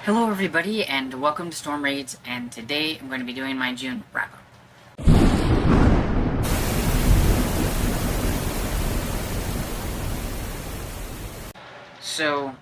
Hello everybody and welcome to Storm Raids, and today I'm going to be doing my June wrap-up. So,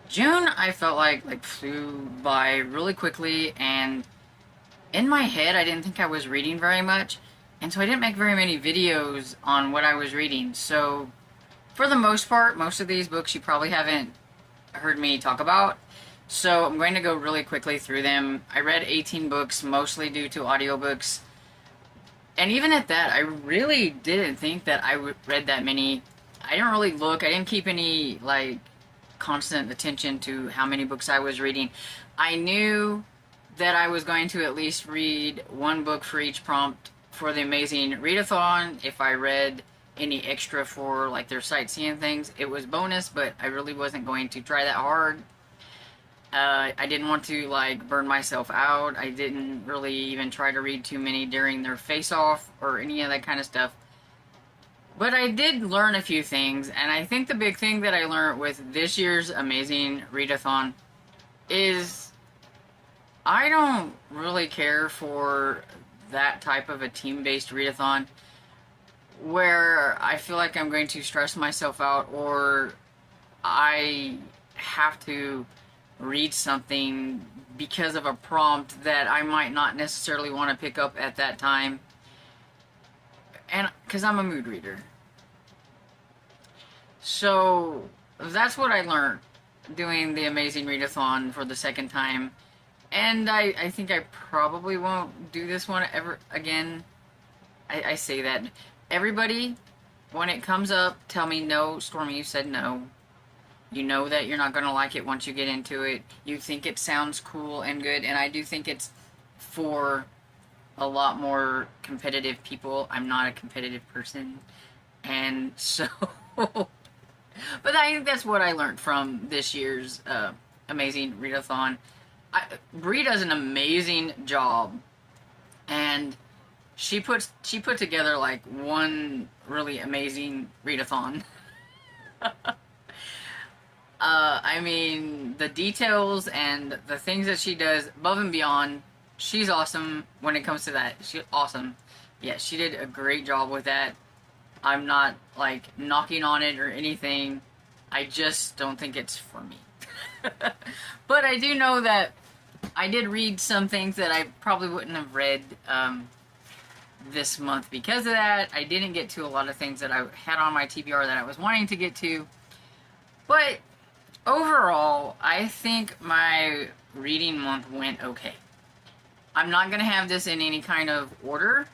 June I felt like flew by really quickly, and in my head I didn't think I was reading very much, and so I didn't make very many videos on what I was reading. So, for the most part, most of these books you probably haven't heard me talk about. So I'm going to go really quickly through them. I read 18 books, mostly due to audiobooks. And even at that, I really didn't think that I read that many. I didn't really look. I didn't keep any, constant attention to how many books I was reading. I knew that I was going to at least read one book for each prompt for the Amazing Readathon. If I read any extra for, their sightseeing things, it was bonus, but I really wasn't going to try that hard. I didn't want to, burn myself out. I didn't really even try to read too many during their face-off or any of that kind of stuff. But I did learn a few things, and I think the big thing that I learned with this year's Amazing Readathon is I don't really care for that type of a team-based readathon where I feel like I'm going to stress myself out or I have to read something because of a prompt that I might not necessarily want to pick up at that time, and because I'm a mood reader. So that's what I learned doing the Amazing Readathon for the second time, and I think I probably won't do this one ever again. I say that. Everybody, when it comes up, tell me, no, Stormy, you said no. You know that you're not going to like it once you get into it. You think it sounds cool and good, and I do think it's for a lot more competitive people. I'm not a competitive person, and so... But I think that's what I learned from this year's Amazing Readathon. Bree does an amazing job, and she put together, one really amazing readathon. I mean, the details and the things that she does above and beyond, she's awesome when it comes to that. She's awesome. Yeah, she did a great job with that. I'm not, knocking on it or anything. I just don't think it's for me. But I do know that I did read some things that I probably wouldn't have read this month because of that. I didn't get to a lot of things that I had on my TBR that I was wanting to get to. But overall, I think my reading month went okay. I'm not going to have this in any kind of order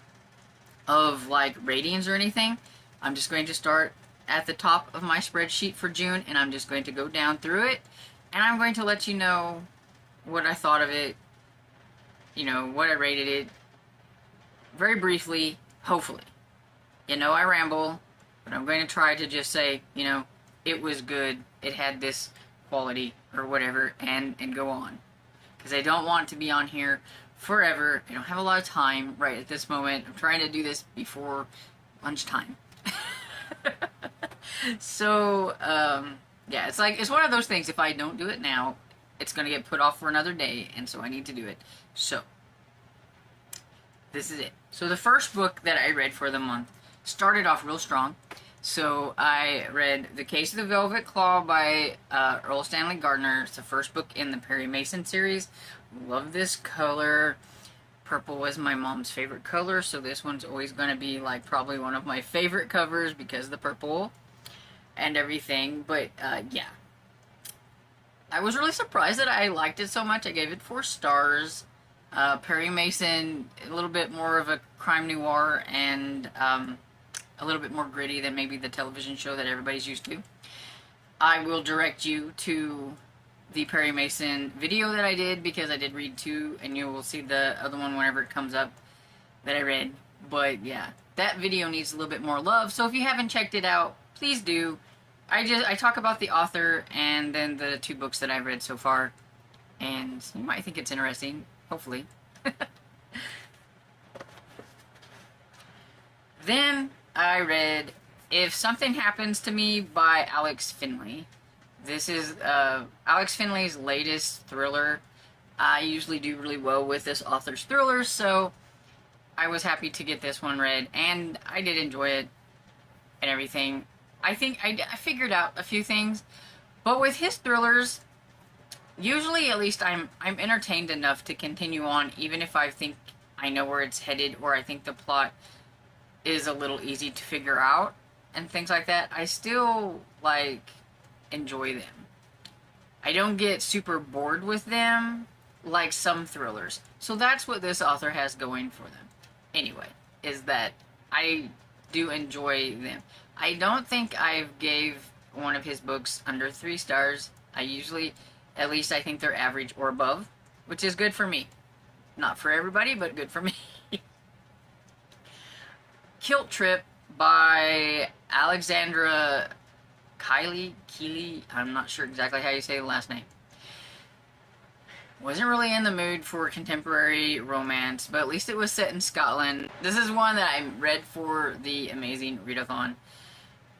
of, ratings or anything. I'm just going to start at the top of my spreadsheet for June, and I'm just going to go down through it, and I'm going to let you know what I thought of it, what I rated it, very briefly, hopefully. I ramble, but I'm going to try to just say, it was good, it had this quality, or whatever, and go on. Because I don't want to be on here forever. I don't have a lot of time right at this moment. I'm trying to do this before lunchtime. So, yeah, it's one of those things, if I don't do it now, it's going to get put off for another day, and so I need to do it. So, this is it. So the first book that I read for the month started off real strong. So I read The Case of the Velvet Claw by Earl Stanley Gardner. It's the first book in the Perry Mason series. Love this color. Purple was my mom's favorite color, so this one's always going to be probably one of my favorite covers because of the purple and everything. But yeah, I was really surprised that I liked it so much. I gave it 4 stars. Perry Mason, a little bit more of a crime noir and a little bit more gritty than maybe the television show that everybody's used to. I will direct you to the Perry Mason video that I did, because I did read 2, and you will see the other one whenever it comes up that I read. But yeah, that video needs a little bit more love, so if you haven't checked it out, please do. I talk about the author and then the 2 books that I've read so far, and you might think it's interesting, hopefully. Then I read If Something Happens to Me by Alex Finley. This is Alex Finley's latest thriller. I usually do really well with this author's thrillers, so I was happy to get this one read, and I did enjoy it and everything. I think I figured out a few things, but with his thrillers, usually at least I'm entertained enough to continue on, even if I think I know where it's headed, or I think the plot is a little easy to figure out and things like that. I still like enjoy them. I don't get super bored with them like some thrillers. So that's what this author has going for them. Anyway, is that I do enjoy them. I don't think I've gave one of his books under 3 stars. I usually, at least I think they're average or above, which is good for me. Not for everybody, but good for me. Kilt Trip by Alexandra Keeley. I'm not sure exactly how you say the last name. Wasn't really in the mood for contemporary romance, but at least it was set in Scotland. This is one that I read for the Amazing Readathon,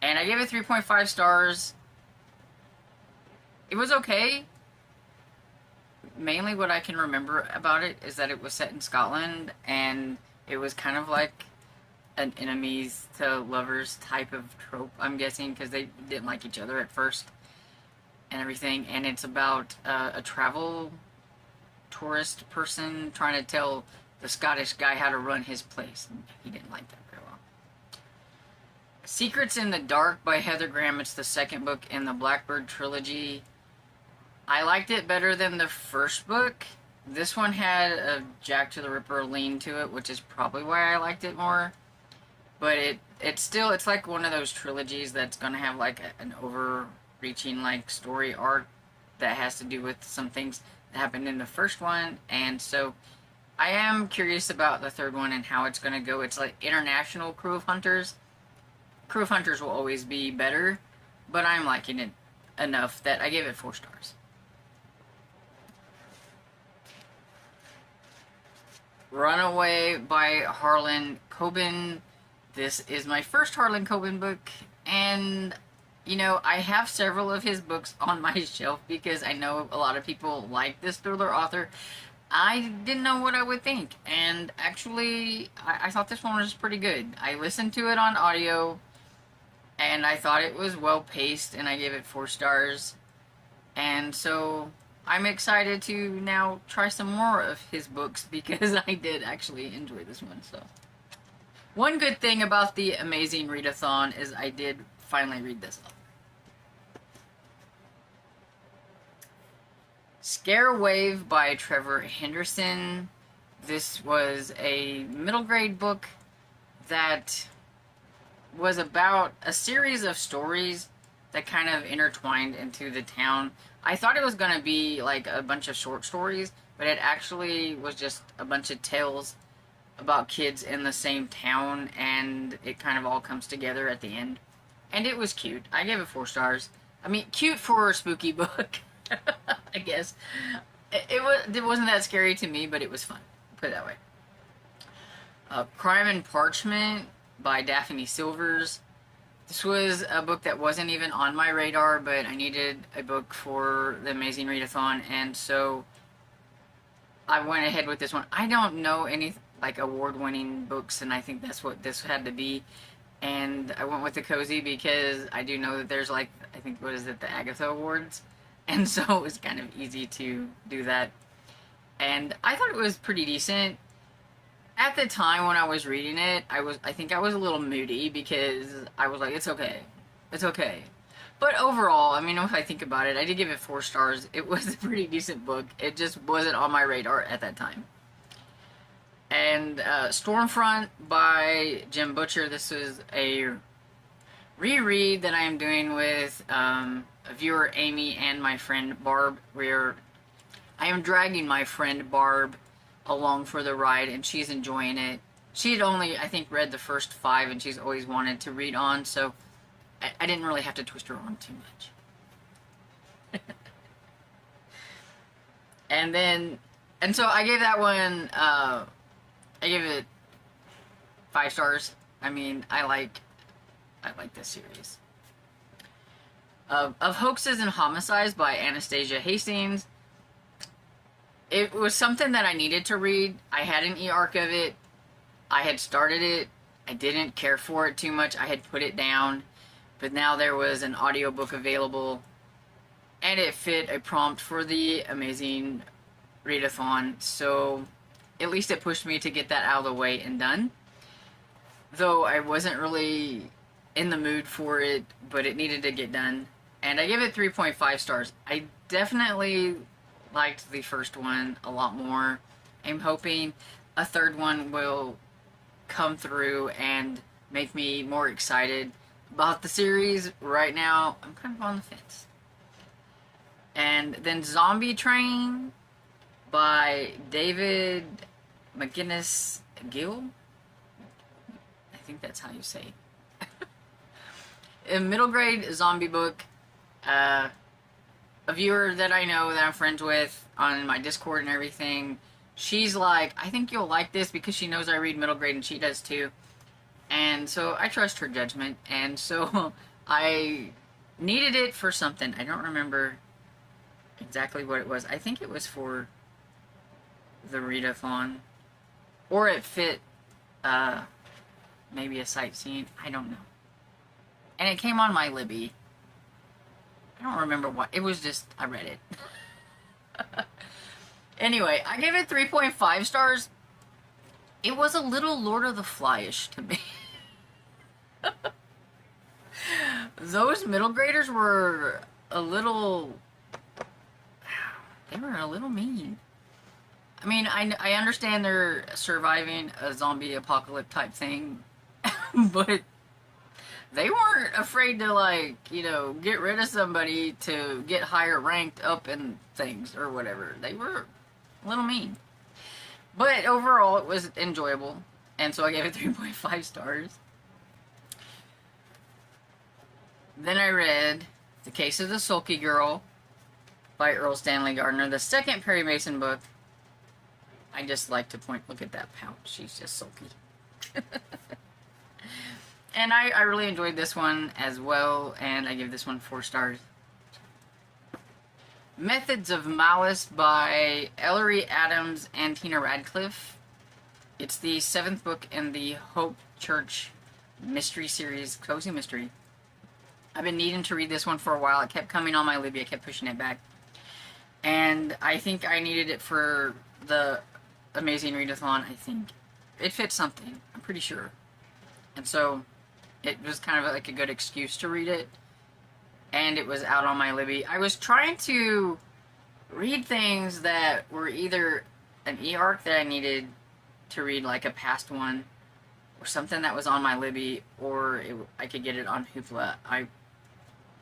and I gave it 3.5 stars. It was okay. Mainly what I can remember about it is that it was set in Scotland, and it was kind of like an enemies to lovers type of trope, I'm guessing, because they didn't like each other at first and everything. And it's about a travel tourist person trying to tell the Scottish guy how to run his place, and he didn't like that very well. Secrets in the Dark by Heather Graham. It's the second book in the Blackbird trilogy. I liked it better than the first book. This one had a Jack to the Ripper lean to it, which is probably why I liked it more. But it's like one of those trilogies that's gonna have like an overreaching like story arc that has to do with some things that happened in the first one, and so I am curious about the third one and how it's gonna go. It's like international Crew of Hunters. Crew of Hunters will always be better, but I'm liking it enough that I gave it 4 stars. Runaway by Harlan Coben. This is my first Harlan Coben book, and you know, I have several of his books on my shelf because I know a lot of people like this thriller author. I didn't know what I would think, and actually I thought this one was pretty good. I listened to it on audio, and I thought it was well paced, and I gave it 4 stars. And so I'm excited to now try some more of his books because I did actually enjoy this one. So one good thing about the Amazing Readathon is I did finally read this author. Scare Wave by Trevor Henderson. This was a middle grade book that was about a series of stories that kind of intertwined into the town. I thought it was going to be like a bunch of short stories, but it actually was just a bunch of tales about kids in the same town, and it kind of all comes together at the end. And it was cute. I gave it 4 stars. I mean, cute for a spooky book, I guess. It wasn't that scary to me, but it was fun. Put it that way. Crime and Parchment by Daphne Silvers. This was a book that wasn't even on my radar, but I needed a book for the Amazing Readathon, and so I went ahead with this one. I don't know any like award-winning books, and I think that's what this had to be. And I went with the cozy because I do know that there's like, I think, what is it, the Agatha Awards, and so it was kind of easy to do that. And I thought it was pretty decent. At the time when I was reading it, I think I was a little moody because I was like, it's okay. It's okay. But overall, I mean, if I think about it, I did give it 4 stars. It was a pretty decent book. It just wasn't on my radar at that time. And Stormfront by Jim Butcher. This is a reread that I am doing with a viewer, Amy, and my friend Barb, where I am dragging my friend Barb along for the ride, and she's enjoying it. She had only, I think, read the first 5, and she's always wanted to read on, so I didn't really have to twist her on too much. And so I gave that one, I gave it 5 stars. I mean, I like this series. of Hoaxes and Homicides by Anastasia Hastings. It was something that I needed to read. I had an e-arc of it. I had started it. I didn't care for it too much. I had put it down. But now there was an audiobook available. And it fit a prompt for the amazing readathon. So at least it pushed me to get that out of the way and done. Though I wasn't really in the mood for it, but it needed to get done. And I give it 3.5 stars. I definitely liked the first one a lot more. I'm hoping a third one will come through and make me more excited about the series. Right now, I'm kind of on the fence. And then Zombie Train by David McGinnis Gill. I think that's how you say it. A middle grade zombie book. A viewer that I know that I'm friends with on my Discord and everything, she's like, I think you'll like this because she knows I read middle grade and she does too. And so I trust her judgment. And so I needed it for something. I don't remember exactly what it was. I think it was for the readathon. Or it fit maybe a sightseeing. I don't know. And it came on my Libby. I don't remember what. It was just, I read it. Anyway, I gave it 3.5 stars. It was a little Lord of the Fly-ish to me. Those middle graders were a little... They were a little mean. I mean, I understand they're surviving a zombie apocalypse type thing, but they weren't afraid to, like, you know, get rid of somebody to get higher ranked up in things or whatever. They were a little mean. But overall, it was enjoyable, and so I gave it 3.5 stars. Then I read The Case of the Sulky Girl by Earl Stanley Gardner, the second Perry Mason book. I just like to point, look at that pouch, she's just sulky. And I really enjoyed this one as well, and I give this one 4 stars. Methods of Malice by Ellery Adams and Tina Radcliffe. It's the 7th book in the Hope Church mystery series, Cozy Mystery. I've been needing to read this one for a while. It kept coming on my Libby, I kept pushing it back. And I think I needed it for the Amazing Readathon, I think. It fit something, I'm pretty sure. And so it was kind of like a good excuse to read it. And it was out on my Libby. I was trying to read things that were either an e-arc that I needed to read, like a past one, or something that was on my Libby, or I could get it on Hoopla.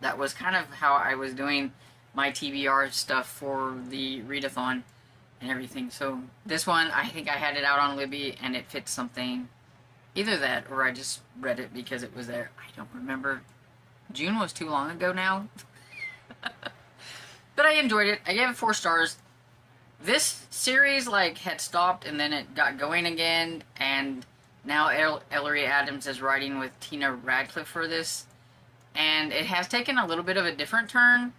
That was kind of how I was doing my TBR stuff for the readathon and everything. So this one, I think I had it out on Libby and it fit something. Either that, or I just read it because it was there. I don't remember. June was too long ago now. But I enjoyed it. I gave it 4 stars. This series, like, had stopped and then it got going again. And now Ellery Adams is writing with Tina Radcliffe for this. And it has taken a little bit of a different turn.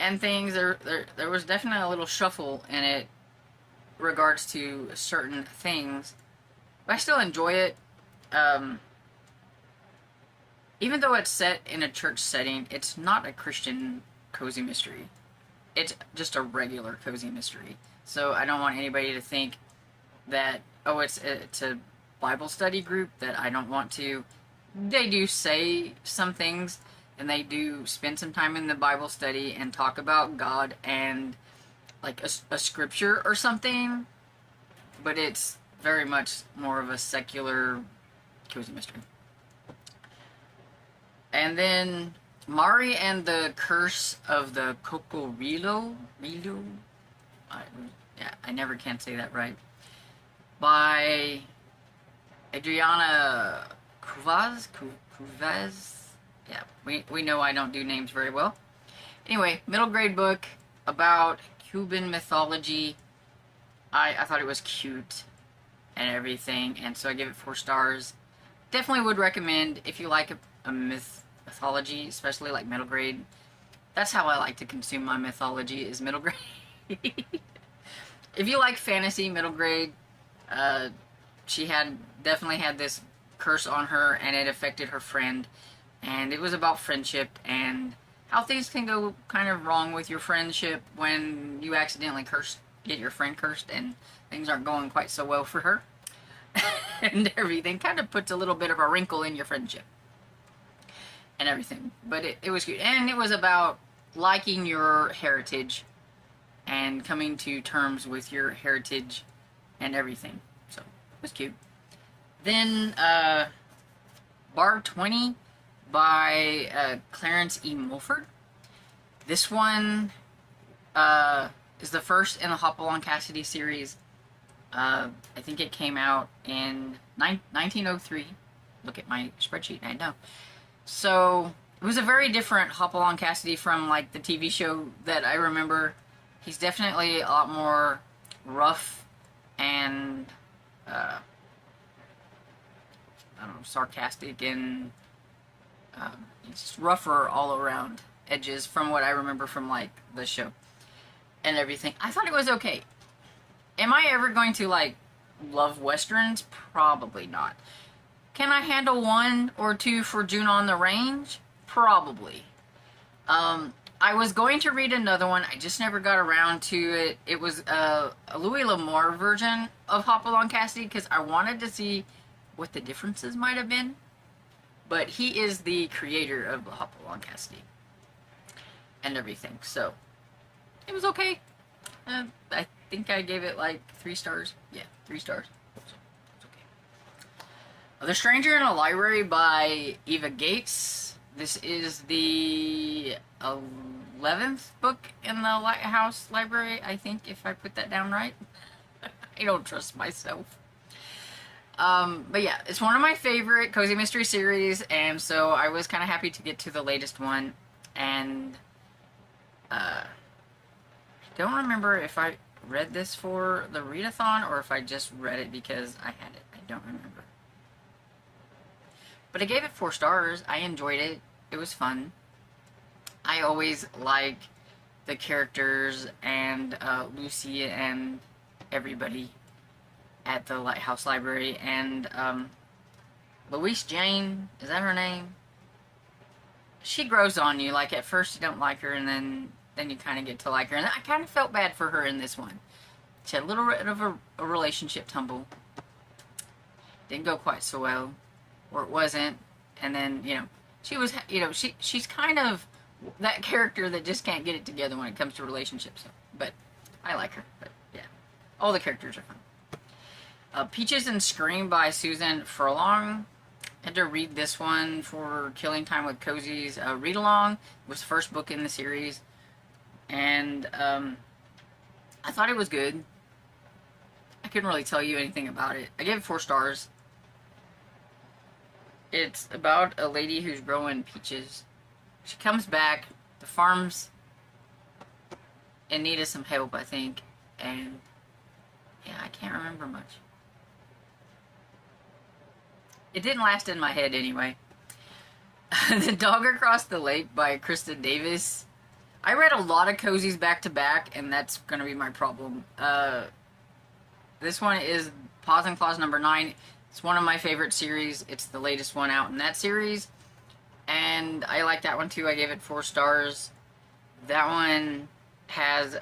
And things, there was definitely a little shuffle in it regards to certain things. But I still enjoy it. Even though it's set in a church setting, it's not a Christian cozy mystery. It's just a regular cozy mystery. So I don't want anybody to think that, oh, it's a Bible study group, that I don't want to. They do say some things, and they do spend some time in the Bible study and talk about God and like a scripture or something. But it's very much more of a secular cozy mystery. And then Mari and the Curse of the Cocoriolo. I never can say that right. By Adriana Cuvaz. Yeah, we know I don't do names very well. Anyway, middle grade book about Cuban mythology. I thought it was cute and everything, and so I give it 4 stars. Definitely would recommend if you like a mythology, especially like middle grade. That's how I like to consume my mythology, is middle grade. If you like fantasy, middle grade, uh, she had definitely had this curse on her, and it affected her friend, and it was about friendship and how things can go kind of wrong with your friendship when you accidentally get your friend cursed, and things aren't going quite so well for her. And everything kind of puts a little bit of a wrinkle in your friendship and everything. But it was cute, and it was about liking your heritage and coming to terms with your heritage and everything. So it was cute. Then Bar 20 by Clarence E. Mulford. This one is the first in the Hopalong Cassidy series. I think it came out in 1903. Look at my spreadsheet and I know. So it was a very different Hopalong Cassidy from like the TV show that I remember. He's definitely a lot more rough and I don't know, sarcastic, and he's just rougher all around edges from what I remember from like the show and everything. I thought it was okay. Am I ever going to like love westerns? Probably not. Can I handle one or two for June on the Range? Probably. I was going to read another one. I just never got around to it. It was a Louis L'Amour version of Hopalong Cassidy because I wanted to see what the differences might have been. But he is the creator of Hopalong Cassidy and everything. So it was okay. I think I gave it like 3 stars. Yeah, 3 stars. So it's okay. The Stranger in a Library by Eva Gates. This is the 11th book in the Lighthouse Library, I think, if I put that down right. I don't trust myself. But yeah, it's one of my favorite cozy mystery series, and so I was kind of happy to get to the latest one. And I don't remember if I read this for the readathon or if I just read it because I had it. I don't remember. But I gave it 4 stars. I enjoyed it. It was fun. I always like the characters and Lucy and everybody at the Lighthouse Library, and Louise Jane, is that her name? She grows on you. Like at first you don't like her, and then you kind of get to like her, and I kind of felt bad for her in this one. She had a little bit of a relationship tumble. Didn't go quite so well, or it wasn't, and then she was she's kind of that character that just can't get it together when it comes to relationships. But I like her. But yeah, all the characters are fun. Peaches and Scream by Susan Furlong. I had to read this one for Killing Time with Cozy's read along. It was the first book in the series, and I thought it was good. I couldn't really tell you anything about it. I gave it 4 stars. It's about a lady who's growing peaches. She comes back. The farm's in need of some help, I think, and yeah, I can't remember much. It didn't last in my head anyway. The Dog Across the Lake by Krista Davis. I read a lot of cozies back to back, and that's going to be my problem. This one is Paws and Claws number 9. It's one of my favorite series. It's the latest one out in that series, and I like that one too. I gave it 4 stars. That one has, is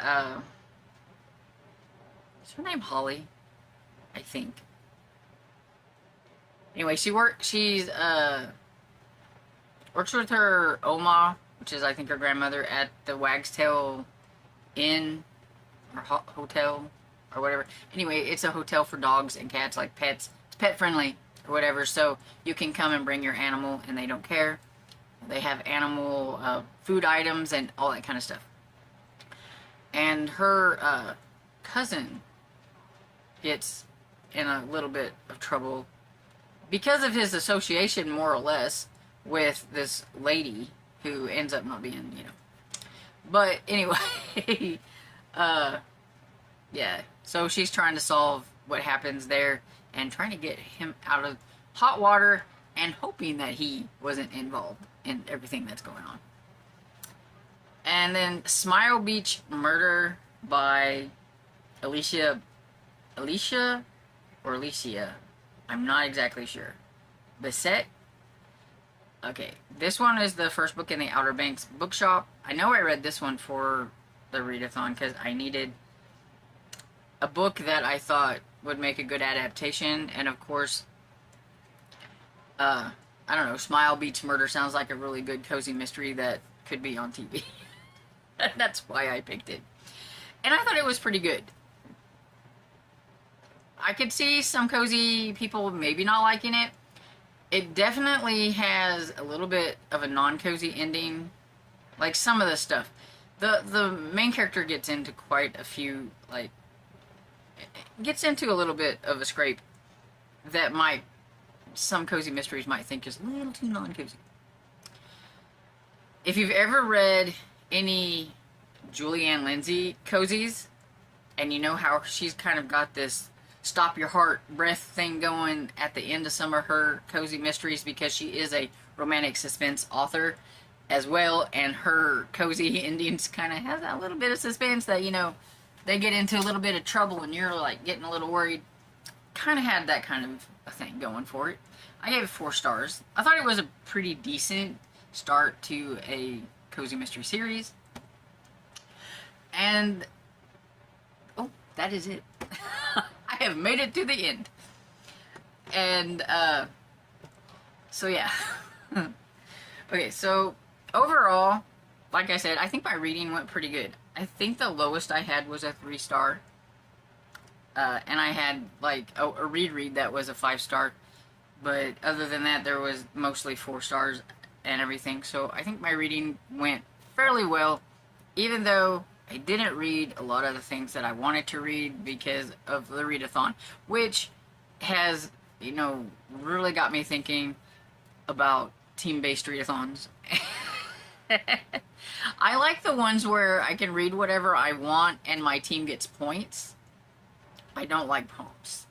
her name Holly? I think. Anyway, she works with her Oma, which is I think her grandmother, at the Wagstail Inn or hotel or whatever. Anyway, it's a hotel for dogs and cats, like pets. It's pet friendly or whatever, so you can come and bring your animal and they don't care. They have animal food items and all that kind of stuff. And her cousin gets in a little bit of trouble because of his association, more or less, with this lady who ends up not being, But anyway, yeah. So she's trying to solve what happens there and trying to get him out of hot water and hoping that he wasn't involved in everything that's going on. And then Smile Beach Murder by Alicia, or Alicia, I'm not exactly sure. Bissett. Okay, this one is the first book in the Outer Banks bookshop. I know I read this one for the readathon because I needed a book that I thought would make a good adaptation, and of course, I don't know, Smile Beach Murder sounds like a really good cozy mystery that could be on TV. That's why I picked it. And I thought it was pretty good. I could see some cozy people maybe not liking it. It definitely has a little bit of a non-cozy ending. Like some of the stuff. The main character gets into quite a few, like, gets into a little bit of a scrape that some cozy mysteries might think is a little too non-cozy. If you've ever read any Julianne Lindsay cozies, and you know how she's kind of got this stop your heart breath thing going at the end of some of her cozy mysteries, because she is a romantic suspense author as well, and her cozy endings kind of have that little bit of suspense that, you know, they get into a little bit of trouble and you're like getting a little worried. Kind of had that kind of a thing going for it. I gave it 4 stars. I thought it was a pretty decent start to a cozy mystery series. And oh, that is it. I have made it to the end. And so yeah. Okay, so overall, like I said, I think my reading went pretty good. I think the lowest I had was a 3-star. And I had like a reread that was a 5-star. But other than that, there was mostly 4 stars and everything. So I think my reading went fairly well, even though I didn't read a lot of the things that I wanted to read because of the readathon, which has, you know, really got me thinking about team-based readathons. I like the ones where I can read whatever I want and my team gets points. I don't like prompts.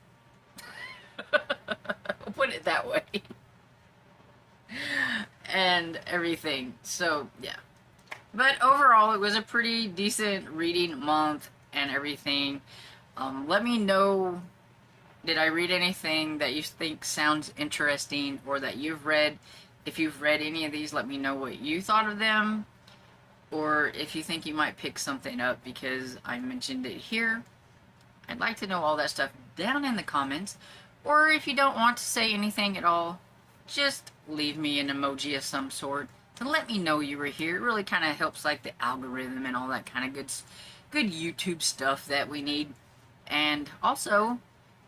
I'll put it that way. And everything. So, yeah. But overall, it was a pretty decent reading month and everything. Let me know, did I read anything that you think sounds interesting or that you've read? If you've read any of these, let me know what you thought of them. Or if you think you might pick something up because I mentioned it here. I'd like to know all that stuff down in the comments. Or if you don't want to say anything at all, just leave me an emoji of some sort to let me know you were here. It really kind of helps, like, the algorithm and all that kind of good YouTube stuff that we need. And also,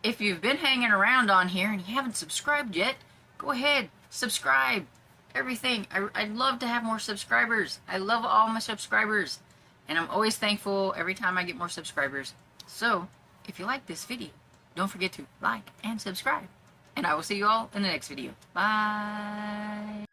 if you've been hanging around on here and you haven't subscribed yet, go ahead, subscribe. Everything. I'd love to have more subscribers. I love all my subscribers. And I'm always thankful every time I get more subscribers. So, if you like this video, don't forget to like and subscribe. And I will see you all in the next video. Bye.